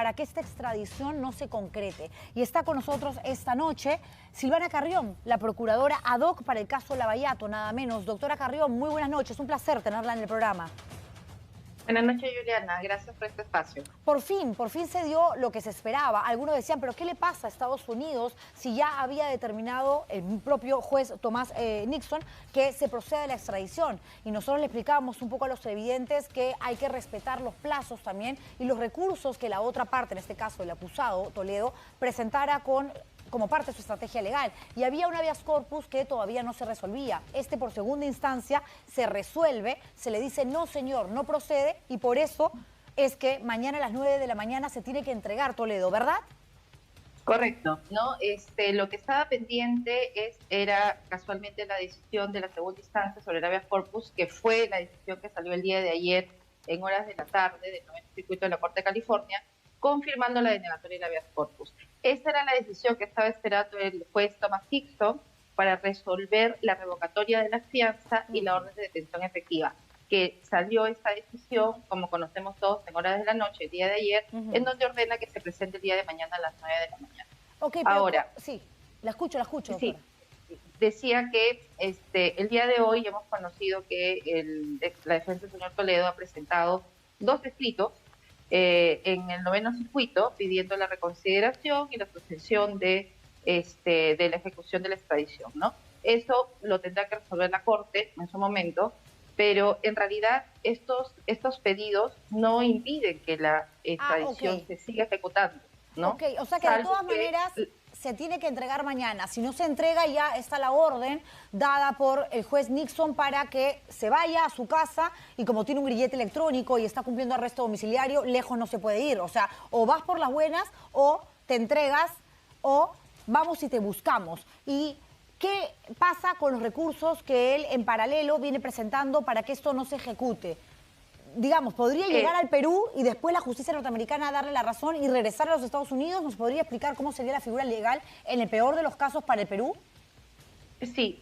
para que esta extradición no se concrete. Y está con nosotros esta noche Silvana Carrión, la procuradora ad hoc para el caso Lavallato, nada menos. Doctora Carrión, muy buenas noches, un placer tenerla en el programa. Buenas noches, Juliana. Gracias por este espacio. Por fin se dio lo que se esperaba. Algunos decían, ¿pero qué le pasa a Estados Unidos si ya había determinado el propio juez Thomas Nixon que se procede a la extradición? Y nosotros le explicábamos un poco a los televidentes que hay que respetar los plazos también y los recursos que la otra parte, en este caso el acusado Toledo, presentara como parte de su estrategia legal. Y había un habeas corpus que todavía no se resolvía. Por segunda instancia se resuelve, se le dice no señor, no procede, y por eso es que mañana a las 9 de la mañana se tiene que entregar Toledo, ¿verdad? Correcto, ¿no? Lo que estaba pendiente era casualmente la decisión de la segunda instancia sobre el habeas corpus, que fue la decisión que salió el día de ayer en horas de la tarde del noveno circuito de la Corte de California, confirmando la denegatoria del habeas corpus. Esa era la decisión que estaba esperando el juez Thomas Nixon para resolver la revocatoria de la fianza y la orden de detención efectiva, que salió esta decisión, como conocemos todos, en horas de la noche, el día de ayer, en donde ordena que se presente el día de mañana a las 9 de la mañana. Ok, pero ahora, sí, la escucho, sí, decía que el día de hoy hemos conocido que la defensa del señor Toledo ha presentado 2 escritos en el noveno circuito pidiendo la reconsideración y la suspensión de la ejecución de la extradición, ¿no? Eso lo tendrá que resolver la Corte en su momento, pero en realidad estos pedidos no impiden que la extradición se siga ejecutando, ¿no? Ok, o sea que de todas maneras se tiene que entregar mañana. Si no se entrega, ya está la orden dada por el juez Nixon para que se vaya a su casa, y como tiene un grillete electrónico y está cumpliendo arresto domiciliario, lejos no se puede ir. O sea, o vas por las buenas o te entregas o vamos y te buscamos. ¿Y qué pasa con los recursos que él en paralelo viene presentando para que esto no se ejecute? Digamos, ¿podría llegar al Perú y después la justicia norteamericana darle la razón y regresar a los Estados Unidos? ¿Nos podría explicar cómo sería la figura legal en el peor de los casos para el Perú? Sí,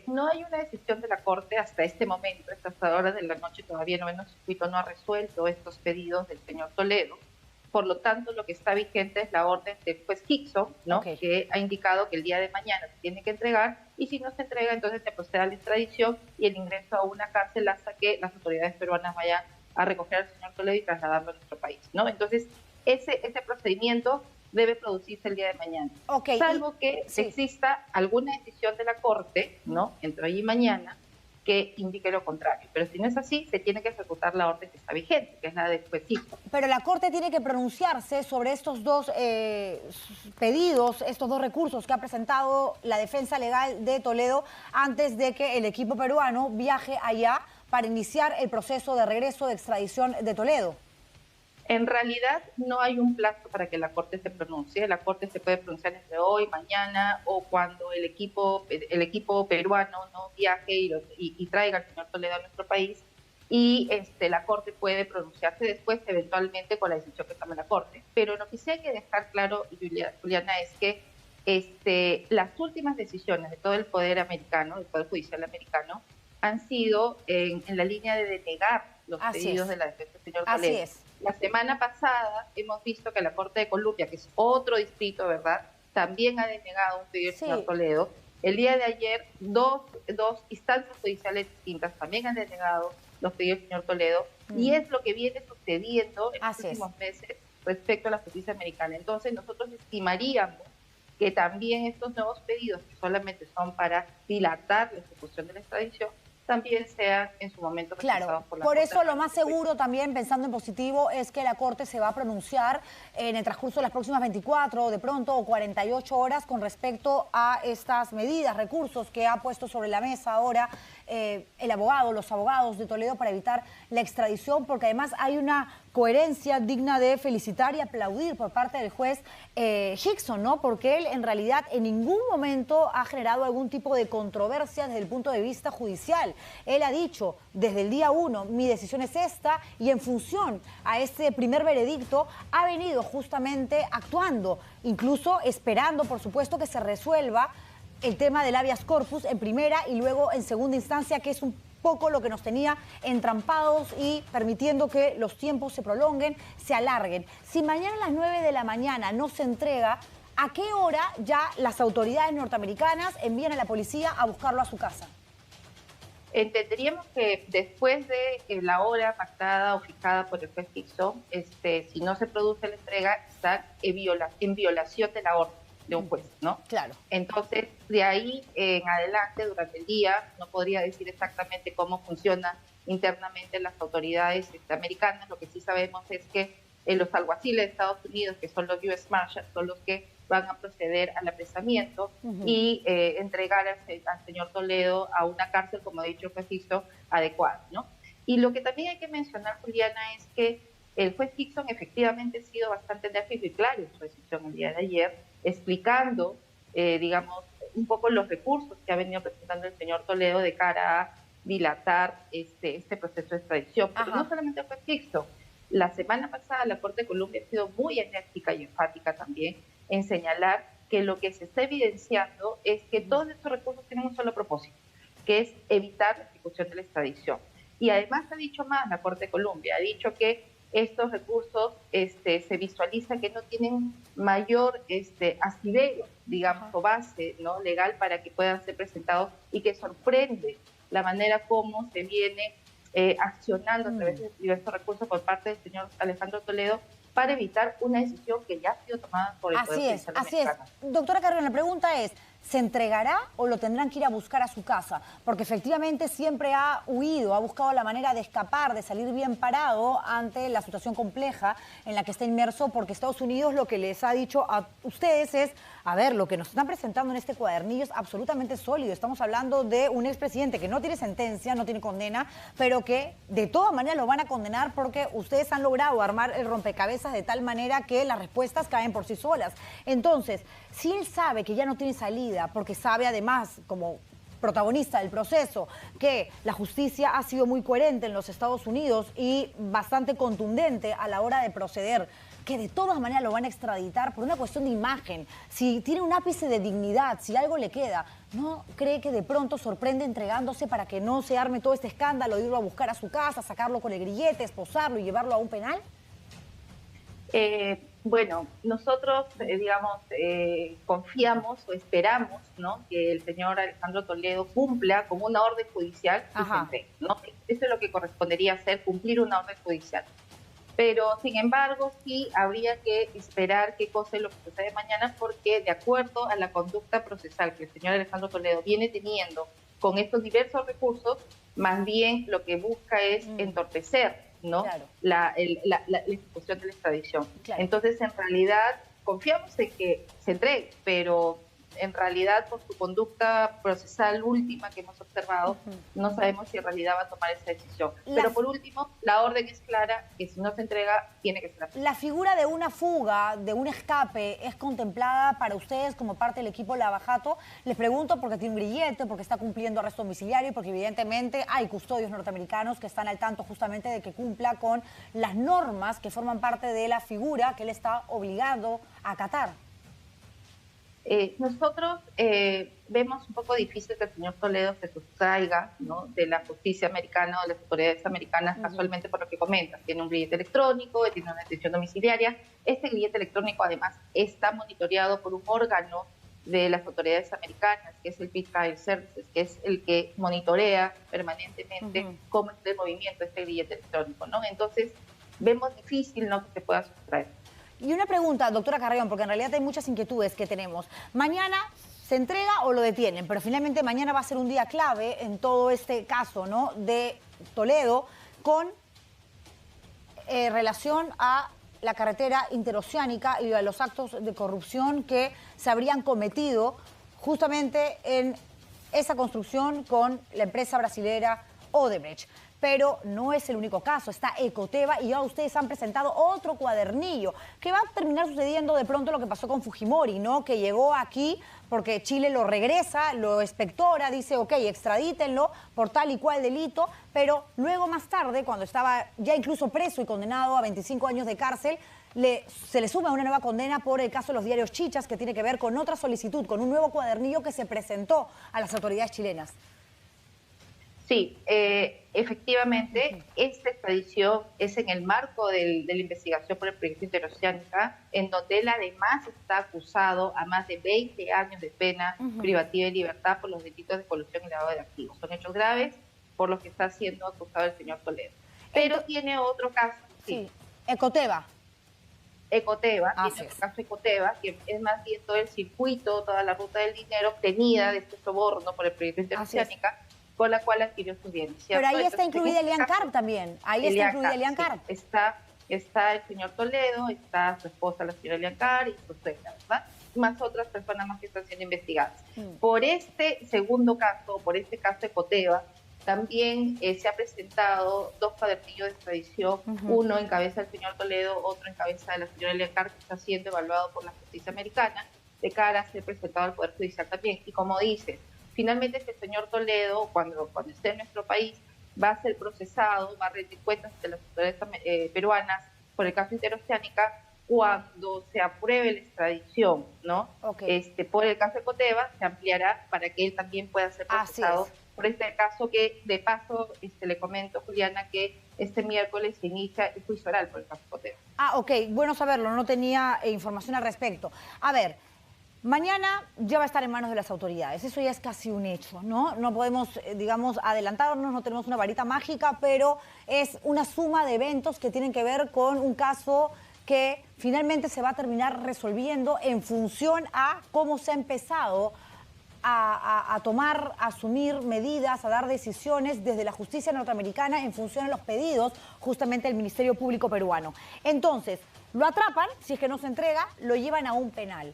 no hay una decisión de la Corte hasta este momento, hasta estas horas de la noche todavía el noveno circuito no ha resuelto estos pedidos del señor Toledo. Por lo tanto, lo que está vigente es la orden del juez Nixon, ¿no? Que ha indicado que el día de mañana se tiene que entregar, y si no se entrega, entonces se procede a la extradición y el ingreso a una cárcel hasta que las autoridades peruanas vayan a recoger al señor Toledo y trasladarlo a nuestro país, ¿no? Entonces, ese procedimiento debe producirse el día de mañana. Salvo que exista alguna decisión de la Corte, ¿no? Entre hoy y mañana, que indique lo contrario. Pero si no es así, se tiene que ejecutar la orden que está vigente, que es la del juez Nixon. Pero la Corte tiene que pronunciarse sobre estos 2 pedidos, estos 2 recursos que ha presentado la defensa legal de Toledo antes de que el equipo peruano viaje allá para iniciar el proceso de regreso de extradición de Toledo. En realidad no hay un plazo para que la Corte se pronuncie. La Corte se puede pronunciar entre hoy, mañana, o cuando el equipo peruano no viaje y traiga al señor Toledo a nuestro país, y la Corte puede pronunciarse después, eventualmente, con la decisión que tome la Corte. Pero lo que sí hay que dejar claro, Juliana, es que las últimas decisiones de todo el poder americano, el poder judicial americano, han sido en la línea de denegar los pedidos de la defensa del señor Toledo. Así es. La semana pasada hemos visto que la Corte de Columbia, que es otro distrito, ¿verdad?, también ha denegado un pedido del señor Toledo. El día de ayer, dos instancias judiciales distintas también han denegado los pedidos del señor Toledo, y es lo que viene sucediendo en los últimos meses respecto a la justicia americana. Entonces, nosotros estimaríamos que también estos nuevos pedidos, que solamente son para dilatar la ejecución de la extradición, también sean en su momento rechazados por la Corte. Por eso lo más seguro también, pensando en positivo, es que la Corte se va a pronunciar en el transcurso de las próximas 24 de pronto o 48 horas con respecto a estas medidas, recursos que ha puesto sobre la mesa ahora los abogados de Toledo para evitar la extradición, porque además hay una coherencia digna de felicitar y aplaudir por parte del juez Nixon, ¿no? Porque él en realidad en ningún momento ha generado algún tipo de controversia desde el punto de vista judicial. Él ha dicho desde el día 1, mi decisión es esta, y en función a este primer veredicto ha venido justamente actuando, incluso esperando, por supuesto, que se resuelva el tema del habeas corpus en primera y luego en segunda instancia, que es un poco lo que nos tenía entrampados y permitiendo que los tiempos se prolonguen, se alarguen. Si mañana a las 9 de la mañana no se entrega, ¿a qué hora ya las autoridades norteamericanas envían a la policía a buscarlo a su casa? Entenderíamos que después de la hora pactada o fijada por el juez Hickson, si no se produce la entrega, está en violación de la orden de un juez, ¿no? Claro. Entonces, de ahí en adelante, durante el día, no podría decir exactamente cómo funciona internamente las autoridades americanas. Lo que sí sabemos es que los alguaciles de Estados Unidos, que son los US Marshals, son los que van a proceder al apresamiento y entregar al señor Toledo a una cárcel, como ha dicho el juez Hickson, adecuada, ¿no? Y lo que también hay que mencionar, Juliana, es que el juez Hickson efectivamente ha sido bastante enérgico y claro en su decisión el día de ayer, explicando, digamos, un poco los recursos que ha venido presentando el señor Toledo de cara a dilatar este proceso de extradición. Pero no solamente el juez Hickson. La semana pasada la Corte de Colombia ha sido muy enérgica y enfática también en señalar que lo que se está evidenciando es que todos estos recursos tienen un solo propósito, que es evitar la ejecución de la extradición. Y además ha dicho más la Corte de Colombia, ha dicho que estos recursos se visualiza que no tienen mayor asidero, digamos, o base, ¿no?, legal para que puedan ser presentados, y que sorprende la manera como se viene accionando a través de diversos recursos por parte del señor Alejandro Toledo para evitar una decisión que ya ha sido tomada por el Poder Judicial americano. Así es. Doctora Carrión, la pregunta es, ¿se entregará o lo tendrán que ir a buscar a su casa? Porque efectivamente siempre ha huido, ha buscado la manera de escapar, de salir bien parado ante la situación compleja en la que está inmerso, porque Estados Unidos lo que les ha dicho a ustedes es, a ver, lo que nos están presentando en este cuadernillo es absolutamente sólido. Estamos hablando de un expresidente que no tiene sentencia, no tiene condena, pero que de todas maneras lo van a condenar porque ustedes han logrado armar el rompecabezas de tal manera que las respuestas caen por sí solas. Entonces, si él sabe que ya no tiene salida, porque sabe además, como protagonista del proceso, que la justicia ha sido muy coherente en los Estados Unidos y bastante contundente a la hora de proceder, que de todas maneras lo van a extraditar por una cuestión de imagen, si tiene un ápice de dignidad, si algo le queda, ¿no cree que de pronto sorprende entregándose para que no se arme todo este escándalo, irlo a buscar a su casa, sacarlo con el grillete, esposarlo y llevarlo a un penal? Bueno, nosotros, confiamos o esperamos, ¿no?, que el señor Alejandro Toledo cumpla con una orden judicial y se entregue, ¿no? Eso es lo que correspondería hacer, cumplir una orden judicial. Pero, sin embargo, sí habría que esperar qué cosa es lo que sucede mañana, porque de acuerdo a la conducta procesal que el señor Alejandro Toledo viene teniendo con estos diversos recursos, más bien lo que busca es entorpecer, ¿no?, Claro. la ejecución de la extradición. Claro. Entonces, en realidad, confiamos en que se entregue, pero en realidad, por su conducta procesal última que hemos observado, no sabemos si en realidad va a tomar esa decisión. Pero por último, la orden es clara, que si no se entrega, tiene que ser aplicada. ¿La figura de una fuga, de un escape, es contemplada para ustedes como parte del equipo Lavajato? Les pregunto porque tiene un grillete, porque está cumpliendo arresto domiciliario y porque evidentemente hay custodios norteamericanos que están al tanto justamente de que cumpla con las normas que forman parte de la figura que él está obligado a acatar. Nosotros vemos un poco difícil que el señor Toledo se sustraiga, ¿no?, de la justicia americana o de las autoridades americanas, casualmente por lo que comentas. Tiene un grillete electrónico, tiene una detención domiciliaria. Este grillete electrónico además está monitoreado por un órgano de las autoridades americanas, que es el Peace Trial Services, que es el que monitorea permanentemente cómo está el movimiento de este grillete electrónico, ¿no? Entonces vemos difícil, ¿no?, que se pueda sustraer. Y una pregunta, doctora Carrión, porque en realidad hay muchas inquietudes que tenemos. Mañana se entrega o lo detienen, pero finalmente mañana va a ser un día clave en todo este caso, ¿no?, de Toledo con relación a la carretera interoceánica y a los actos de corrupción que se habrían cometido justamente en esa construcción con la empresa brasilera Odebrecht. Pero no es el único caso, está Ecoteva y ya ustedes han presentado otro cuadernillo que va a terminar sucediendo de pronto lo que pasó con Fujimori, ¿no?, que llegó aquí porque Chile lo regresa, lo expectora, dice, ok, extradítenlo por tal y cual delito, pero luego más tarde, cuando estaba ya incluso preso y condenado a 25 años de cárcel, se le suma una nueva condena por el caso de los diarios Chichas, que tiene que ver con otra solicitud, con un nuevo cuadernillo que se presentó a las autoridades chilenas. Sí, efectivamente, esta extradición es en el marco de la investigación por el proyecto interoceánica, en donde él además está acusado a más de 20 años de pena privativa de libertad por los delitos de colusión y lavado de activos. Son hechos graves por los que está siendo acusado el señor Toledo. Pero tiene otro caso. Sí, Ecoteva. Ecoteva, tiene otro caso Ecoteva, que es más bien todo el circuito, toda la ruta del dinero obtenida de este soborno por el proyecto interoceánica, con la cual adquirió sus bienes. ¿Cierto? Pero ahí está incluida Elian Carp también. Ahí está incluida Elian Carp. Sí, está el señor Toledo, está su esposa, la señora Elian Carp, y su suegra, ¿verdad? Más otras personas más que están siendo investigadas. Por este segundo caso, por este caso Ecoteva, también se ha presentado 2 cuadernillos de extradición, uno en cabeza del señor Toledo, otro en cabeza de la señora Elian Carp, que está siendo evaluado por la justicia americana, de cara a ser presentado al Poder Judicial también. Y como dices, finalmente este señor Toledo, cuando esté en nuestro país, va a ser procesado, va a rendir cuentas ante las autoridades peruanas por el caso interoceánica cuando se apruebe la extradición, ¿no? Por el caso de Ecoteva se ampliará para que él también pueda ser procesado por este caso que, de paso, le comento, Juliana, que este miércoles se inicia el juicio oral por el caso Ecoteva. Bueno saberlo, no tenía información al respecto. A ver, mañana ya va a estar en manos de las autoridades, eso ya es casi un hecho, ¿no? No podemos, digamos, adelantarnos, no tenemos una varita mágica, pero es una suma de eventos que tienen que ver con un caso que finalmente se va a terminar resolviendo en función a cómo se ha empezado a tomar, a asumir medidas, a dar decisiones desde la justicia norteamericana en función a los pedidos justamente del Ministerio Público peruano. Entonces, lo atrapan, si es que no se entrega, lo llevan a un penal.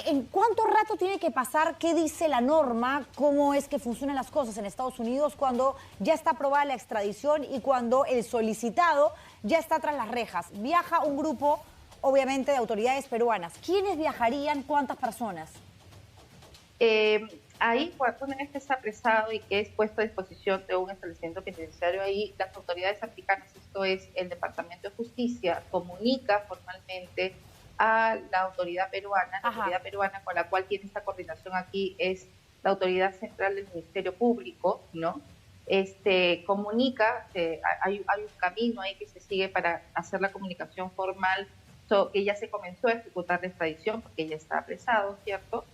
¿En cuánto rato tiene que pasar? ¿Qué dice la norma? ¿Cómo es que funcionan las cosas en Estados Unidos cuando ya está aprobada la extradición y cuando el solicitado ya está tras las rejas? Viaja un grupo, obviamente, de autoridades peruanas. ¿Quiénes viajarían? ¿Cuántas personas? Ahí, cuando una vez que está apresado y que es puesto a disposición de un establecimiento penitenciario, ahí las autoridades africanas, esto es el Departamento de Justicia, comunica formalmente a la autoridad peruana. La autoridad peruana con la cual tiene esta coordinación aquí es la autoridad central del Ministerio Público, ¿no? Comunica, hay un camino ahí que se sigue para hacer la comunicación formal, que ya se comenzó a ejecutar la extradición porque ya está apresado, ¿cierto?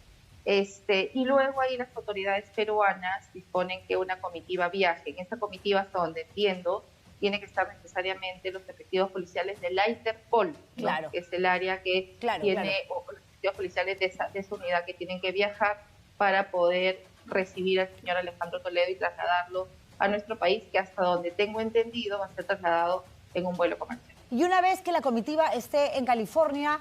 Y luego ahí las autoridades peruanas disponen que una comitiva viaje. En esta comitiva, hasta donde entiendo, tiene que estar necesariamente los efectivos policiales de la Interpol, ¿no? Que es el área que tiene, o los efectivos policiales de esa unidad que tienen que viajar para poder recibir al señor Alejandro Toledo y trasladarlo a nuestro país, que hasta donde tengo entendido va a ser trasladado en un vuelo comercial. Y una vez que la comitiva esté en California,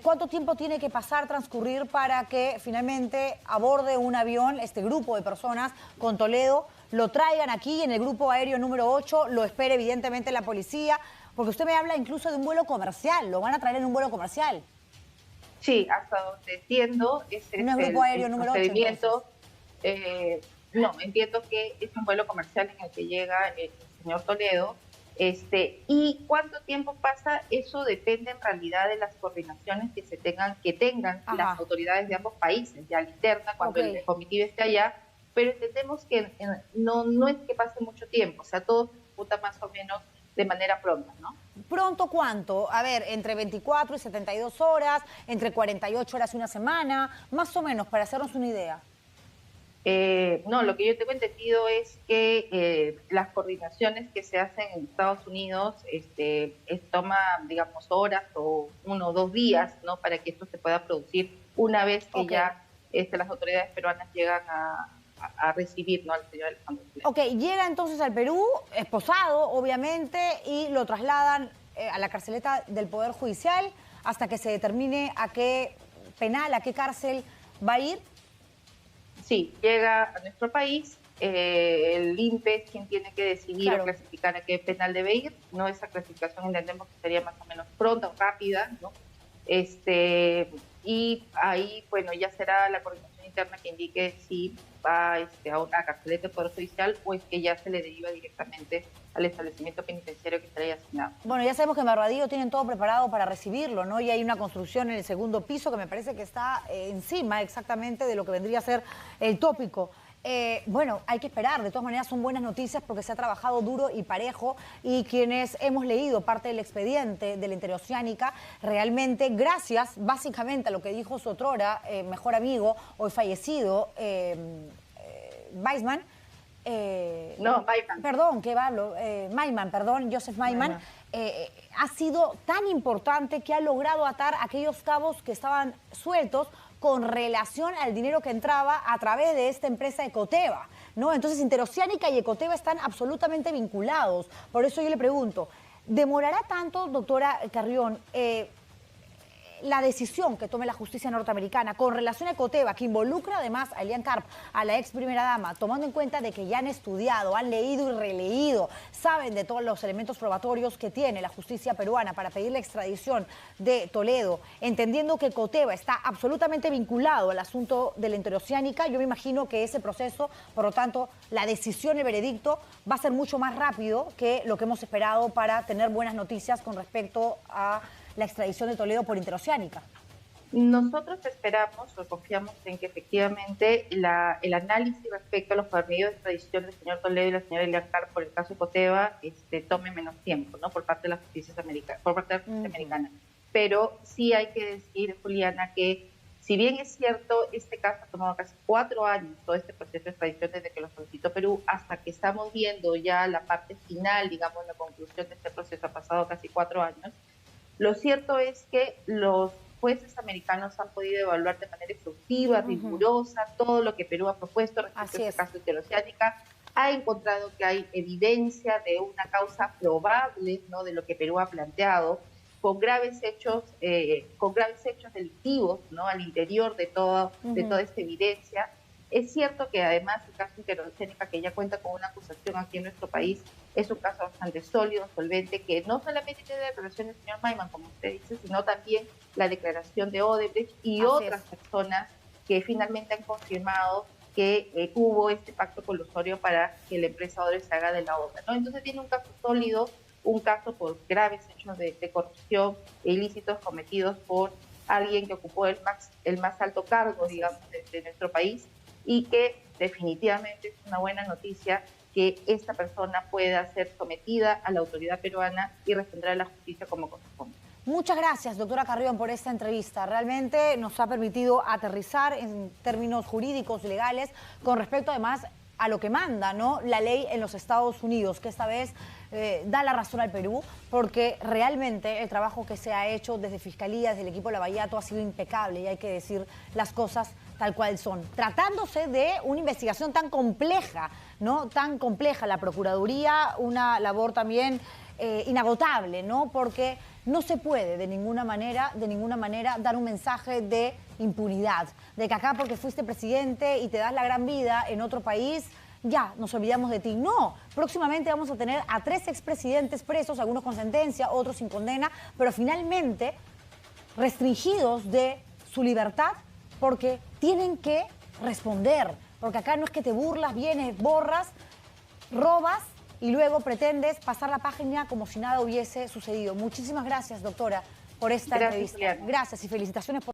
¿cuánto tiempo tiene que transcurrir para que finalmente aborde un avión, este grupo de personas con Toledo, lo traigan aquí en el grupo aéreo número 8, lo espere evidentemente la policía? Porque usted me habla incluso de un vuelo comercial, lo van a traer en un vuelo comercial. Sí, hasta donde entiendo, ese no es grupo aéreo número 8. No, entiendo que es un vuelo comercial en el que llega el señor Toledo. ¿Y cuánto tiempo pasa? Eso depende en realidad de las coordinaciones que tengan las autoridades de ambos países, ya la interna, cuando el comitiva esté allá, pero entendemos que no es que pase mucho tiempo, o sea, todo se ejecuta más o menos de manera pronta, ¿no? ¿Pronto cuánto? A ver, entre 24 y 72 horas, entre 48 horas y una semana, más o menos, para hacernos una idea. No, lo que yo tengo entendido es que las coordinaciones que se hacen en Estados Unidos toma, digamos, horas o 1 o 2 días, ¿no? Para que esto se pueda producir una vez que ya las autoridades peruanas llegan a recibir, ¿no?, al señor Alejandro Toledo. Llega entonces al Perú, esposado, obviamente, y lo trasladan a la carceleta del Poder Judicial hasta que se determine a qué penal, a qué cárcel va a ir. Sí, llega a nuestro país, el INPE es quien tiene que decidir o clasificar a qué penal debe ir, ¿no? Esa clasificación entendemos que sería más o menos pronta o rápida, ¿no? Y ahí, bueno, ya será la coordinación interna que indique si va a una carceleta de Poder Judicial o es que ya se le deriva directamente al establecimiento penitenciario que estaría asignado. Bueno, ya sabemos que en Barbadillo tienen todo preparado para recibirlo, ¿no? Y hay una construcción en el segundo piso que me parece que está encima exactamente de lo que vendría a ser el tópico. Bueno, hay que esperar. De todas maneras, son buenas noticias porque se ha trabajado duro y parejo y quienes hemos leído parte del expediente de la Interoceánica, realmente, gracias básicamente a lo que dijo su otrora mejor amigo, hoy fallecido, Weissman, No, Maiman. perdón, ¿qué hablo? Maiman, perdón, Joseph Maiman, ha sido tan importante que ha logrado atar aquellos cabos que estaban sueltos con relación al dinero que entraba a través de esta empresa Ecoteva, ¿no? Entonces, Interoceánica y Ecoteva están absolutamente vinculados. Por eso yo le pregunto, ¿demorará tanto, doctora Carrión, la decisión que tome la justicia norteamericana con relación a Ecoteva, que involucra además a Elian Karp, a la ex primera dama, tomando en cuenta de que ya han estudiado, han leído y releído, saben de todos los elementos probatorios que tiene la justicia peruana para pedir la extradición de Toledo, entendiendo que Ecoteva está absolutamente vinculado al asunto de la Interoceánica? Yo me imagino que ese proceso, por lo tanto, la decisión, el veredicto, va a ser mucho más rápido que lo que hemos esperado para tener buenas noticias con respecto a la extradición de Toledo por Interoceánica. Nosotros esperamos o confiamos en que efectivamente el análisis respecto a los medios de extradición del señor Toledo y la señora Elian Karp por el caso Ecoteva tome menos tiempo, ¿no? Por parte de la justicia americana. Pero sí hay que decir, Juliana, que si bien es cierto, este caso ha tomado casi 4 años, todo este proceso de extradición desde que lo solicitó Perú hasta que estamos viendo ya la parte final, digamos, la conclusión de este proceso, ha pasado casi 4 años. Lo cierto es que los jueces americanos han podido evaluar de manera exhaustiva, rigurosa, todo lo que Perú ha propuesto respecto a este caso de Interoceánica. Ha encontrado que hay evidencia de una causa probable, ¿no?, de lo que Perú ha planteado, con graves hechos delictivos, ¿no?, al interior de toda esta evidencia. Es cierto que además el caso Interoceánica, que ya cuenta con una acusación aquí en nuestro país, es un caso bastante sólido, solvente, que no solamente tiene la declaración del señor Maiman, como usted dice, sino también la declaración de Odebrecht y otras personas que finalmente han confirmado que hubo este pacto colusorio para que la empresa Odebrecht se haga de la obra, ¿no? Entonces tiene un caso sólido, un caso por graves hechos de corrupción e ilícitos cometidos por alguien que ocupó el más alto cargo, digamos, de nuestro país, y que definitivamente es una buena noticia que esta persona pueda ser sometida a la autoridad peruana y responder a la justicia como corresponde. Muchas gracias, doctora Carrión, por esta entrevista. Realmente nos ha permitido aterrizar en términos jurídicos, legales, con respecto además a lo que manda, ¿no?, la ley en los Estados Unidos, que esta vez da la razón al Perú, porque realmente el trabajo que se ha hecho desde Fiscalía, desde el equipo Lavallato, ha sido impecable y hay que decir las cosas tal cual son. Tratándose de una investigación tan compleja, ¿no?, tan compleja, la Procuraduría, una labor también inagotable, ¿no?, porque no se puede de ninguna manera dar un mensaje de impunidad, de que acá porque fuiste presidente y te das la gran vida en otro país, ya nos olvidamos de ti. No, próximamente vamos a tener a 3 expresidentes presos, algunos con sentencia, otros sin condena, pero finalmente restringidos de su libertad porque tienen que responder, porque acá no es que te burlas, vienes, borras, robas y luego pretendes pasar la página como si nada hubiese sucedido. Muchísimas gracias, doctora, por esta entrevista. Juliana. Gracias y felicitaciones por